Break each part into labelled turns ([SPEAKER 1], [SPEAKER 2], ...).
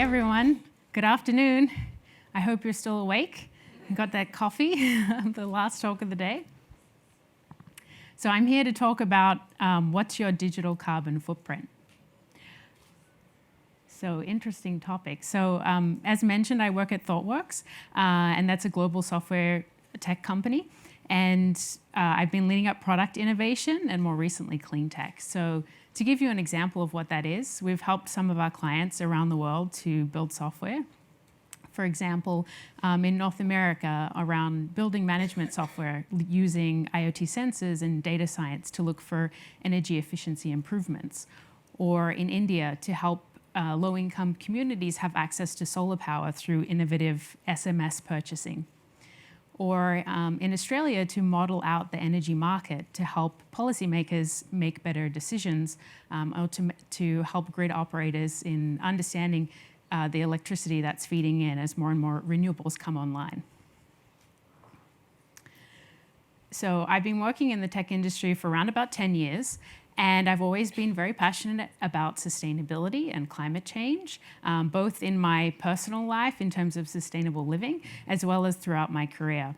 [SPEAKER 1] everyone. Good afternoon. I hope you're still awake and got that coffee, the last talk of the day. So I'm here to talk about what's your digital carbon footprint. So interesting topic. So as mentioned, I work at ThoughtWorks, and that's a global software tech company. And I've been leading up product innovation and more recently clean tech. So to give you an example of what that is, we've helped some of our clients around the world to build software. For example, in North America, around building management software using IoT sensors and data science to look for energy efficiency improvements. Or in India, to help low-income communities have access to solar power through innovative SMS purchasing. Or in Australia, to model out the energy market to help policymakers make better decisions, or to help grid operators in understanding the electricity that's feeding in as more and more renewables come online. So I've been working in the tech industry for around about 10 years, and I've always been very passionate about sustainability and climate change, both in my personal life in terms of sustainable living, as well as throughout my career.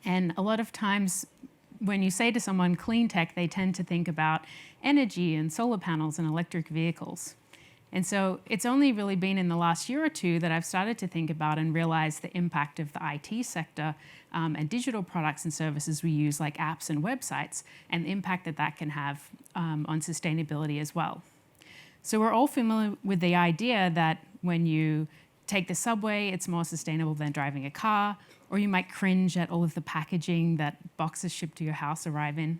[SPEAKER 1] And a lot of times when you say to someone clean tech, they tend to think about energy and solar panels and electric vehicles. And so it's only really been in the last year or two that I've started to think about and realize the impact of the IT sector and digital products and services we use, like apps and websites, and the impact that that can have on sustainability as well. So we're all familiar with the idea that when you take the subway, it's more sustainable than driving a car, or you might cringe at all of the packaging that boxes shipped to your house arrive in.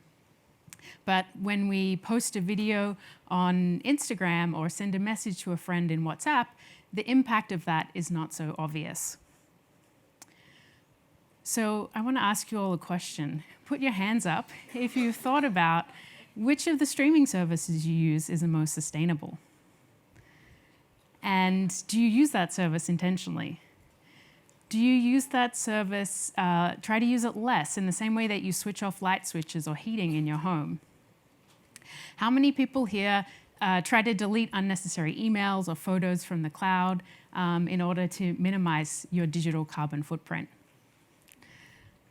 [SPEAKER 1] But when we post a video on Instagram or send a message to a friend in WhatsApp, the impact of that is not so obvious. So I want to ask you all a question. Put your hands up if you've thought about which of the streaming services you use is the most sustainable. And do you use that service intentionally? Do you use that service, try to use it less in the same way that you switch off light switches or heating in your home? How many people here try to delete unnecessary emails or photos from the cloud in order to minimize your digital carbon footprint?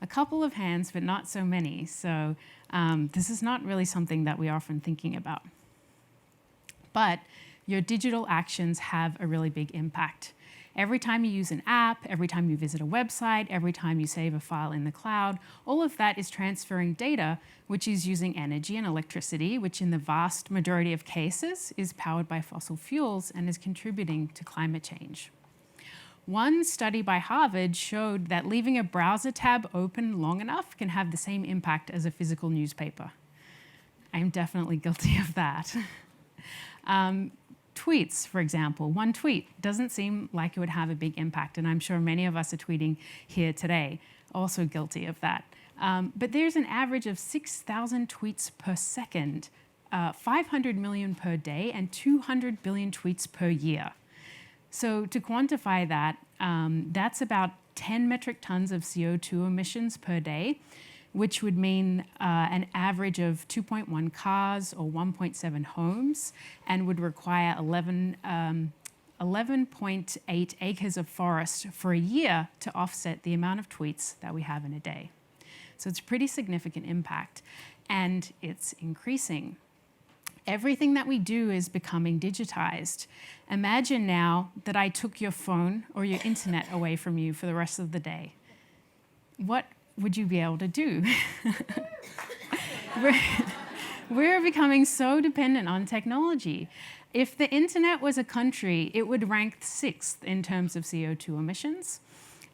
[SPEAKER 1] A couple of hands, but not so many. So this is not really something that we're often thinking about. But your digital actions have a really big impact. Every time you use an app, every time you visit a website, every time you save a file in the cloud, all of that is transferring data, which is using energy and electricity, which in the vast majority of cases is powered by fossil fuels and is contributing to climate change. One study by Harvard showed that leaving a browser tab open long enough can have the same impact as a physical newspaper. I'm definitely guilty of that. Tweets, for example. One tweet doesn't seem like it would have a big impact, and I'm sure many of us are tweeting here today, also guilty of that. But there's an average of 6,000 tweets per second, 500 million per day, and 200 billion tweets per year. So to quantify that, that's about 10 metric tons of CO2 emissions per day, which would mean an average of 2.1 cars or 1.7 homes, and would require 11.8 acres of forest for a year to offset the amount of tweets that we have in a day. So it's a pretty significant impact, and it's increasing. Everything that we do is becoming digitized. Imagine now that I took your phone or your internet away from you for the rest of the day. What would you be able to do? We're becoming so dependent on technology. If the internet was a country, it would rank 6th in terms of CO2 emissions.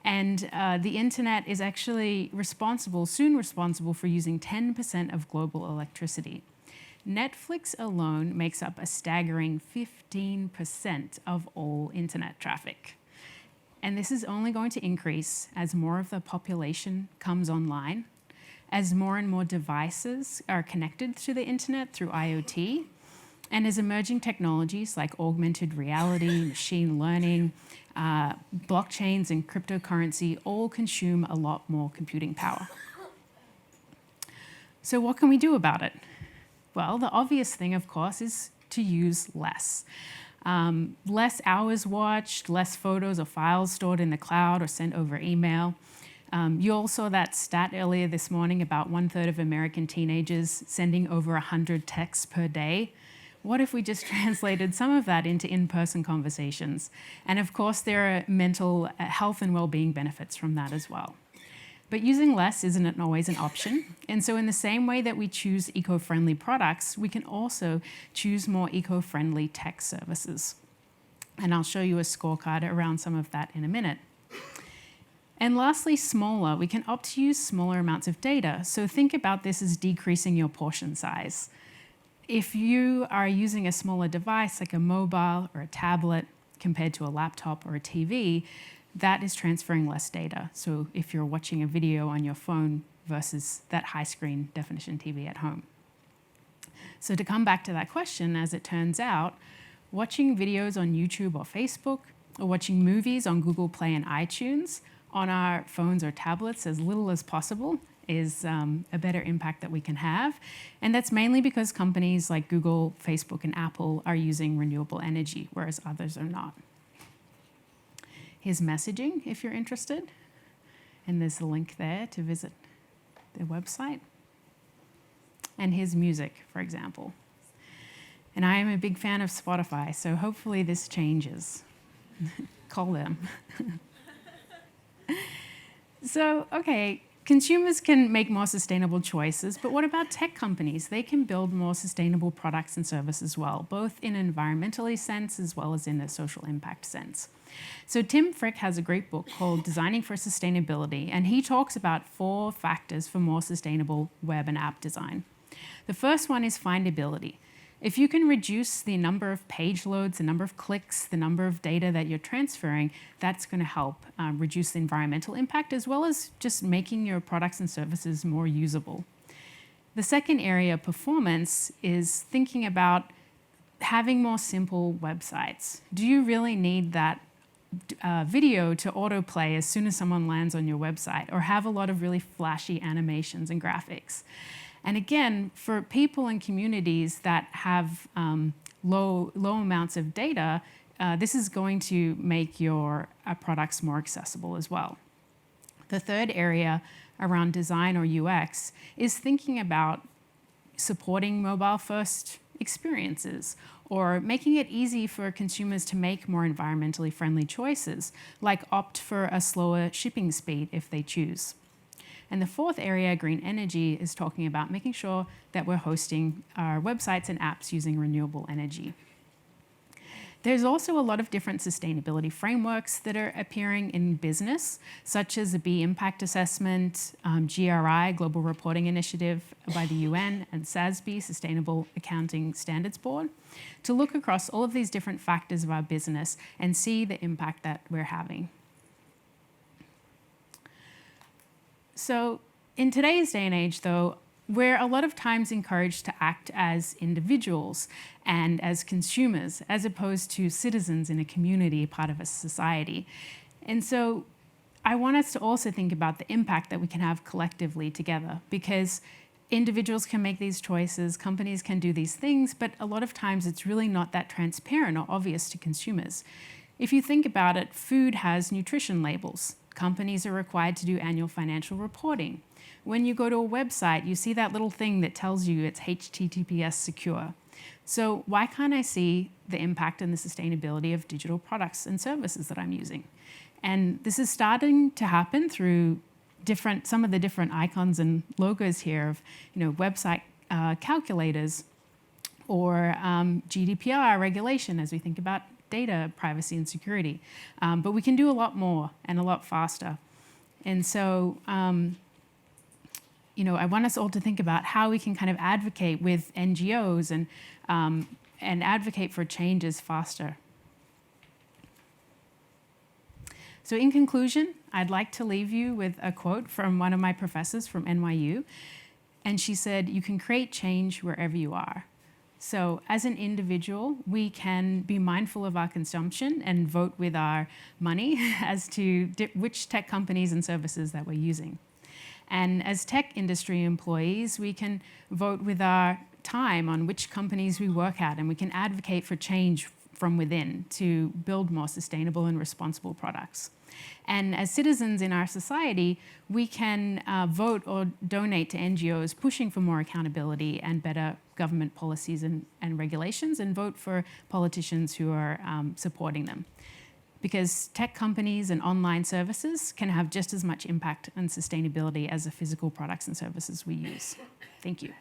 [SPEAKER 1] And the internet is actually soon responsible for using 10% of global electricity. Netflix alone makes up a staggering 15% of all internet traffic. And this is only going to increase as more of the population comes online, as more and more devices are connected to the internet through IoT, and as emerging technologies like augmented reality, machine learning, blockchains and cryptocurrency all consume a lot more computing power. So what can we do about it? Well, the obvious thing, of course, is to use less. less hours watched, less photos or files stored in the cloud or sent over email. You all saw that stat earlier this morning about 1/3 of American teenagers sending over 100 texts per day. What if we just translated some of that into in-person conversations? And of course, there are mental health and well-being benefits from that as well. But using less isn't always an option. And so in the same way that we choose eco-friendly products, we can also choose more eco-friendly tech services. And I'll show you a scorecard around some of that in a minute. And lastly, smaller. We can opt to use smaller amounts of data. So think about this as decreasing your portion size. If you are using a smaller device like a mobile or a tablet compared to a laptop or a TV, that is transferring less data. So if you're watching a video on your phone versus that high screen definition TV at home. So to come back to that question, as it turns out, watching videos on YouTube or Facebook, or watching movies on Google Play and iTunes on our phones or tablets as little as possible is a better impact that we can have. And that's mainly because companies like Google, Facebook, and Apple are using renewable energy, whereas others are not. Here's messaging if you're interested. And there's a link there to visit their website. And here's music, for example. And I am a big fan of Spotify, so hopefully this changes. Call them. So, okay, consumers can make more sustainable choices, but what about tech companies? They can build more sustainable products and services as well, both in an environmentally sense as well as in a social impact sense. So Tim Frick has a great book called Designing for Sustainability, and he talks about 4 factors for more sustainable web and app design. The first one is findability. If you can reduce the number of page loads, the number of clicks, the number of data that you're transferring, that's going to help reduce the environmental impact as well as just making your products and services more usable. The second area, performance, is thinking about having more simple websites. Do you really need that video to autoplay as soon as someone lands on your website, or have a lot of really flashy animations and graphics? And again, for people and communities that have low amounts of data, this is going to make your products more accessible as well. The third area around design or UX is thinking about supporting mobile-first experiences or making it easy for consumers to make more environmentally friendly choices, like opt for a slower shipping speed if they choose. And the fourth area, green energy, is talking about making sure that we're hosting our websites and apps using renewable energy. There's also a lot of different sustainability frameworks that are appearing in business, such as the B Impact Assessment, GRI, Global Reporting Initiative by the UN, and SASB, Sustainable Accounting Standards Board, to look across all of these different factors of our business and see the impact that we're having. So in today's day and age, though, we're a lot of times encouraged to act as individuals and as consumers, as opposed to citizens in a community, part of a society. And so I want us to also think about the impact that we can have collectively together, because individuals can make these choices, companies can do these things, but a lot of times it's really not that transparent or obvious to consumers. If you think about it, food has nutrition labels. Companies are required to do annual financial reporting. When you go to a website, you see that little thing that tells you it's HTTPS secure. So why can't I see the impact and the sustainability of digital products and services that I'm using? And this is starting to happen through some of the different icons and logos here of, website calculators or GDPR regulation as we think about data privacy and security. But we can do a lot more and a lot faster. And so, I want us all to think about how we can kind of advocate with NGOs and advocate for changes faster. So in conclusion, I'd like to leave you with a quote from one of my professors from NYU. And she said, "You can create change wherever you are." So as an individual, we can be mindful of our consumption and vote with our money as to which tech companies and services that we're using. And as tech industry employees, we can vote with our time on which companies we work at, and we can advocate for change from within to build more sustainable and responsible products. And as citizens in our society, we can vote or donate to NGOs pushing for more accountability and better government policies and regulations, and vote for politicians who are supporting them. Because tech companies and online services can have just as much impact on sustainability as the physical products and services we use. Thank you.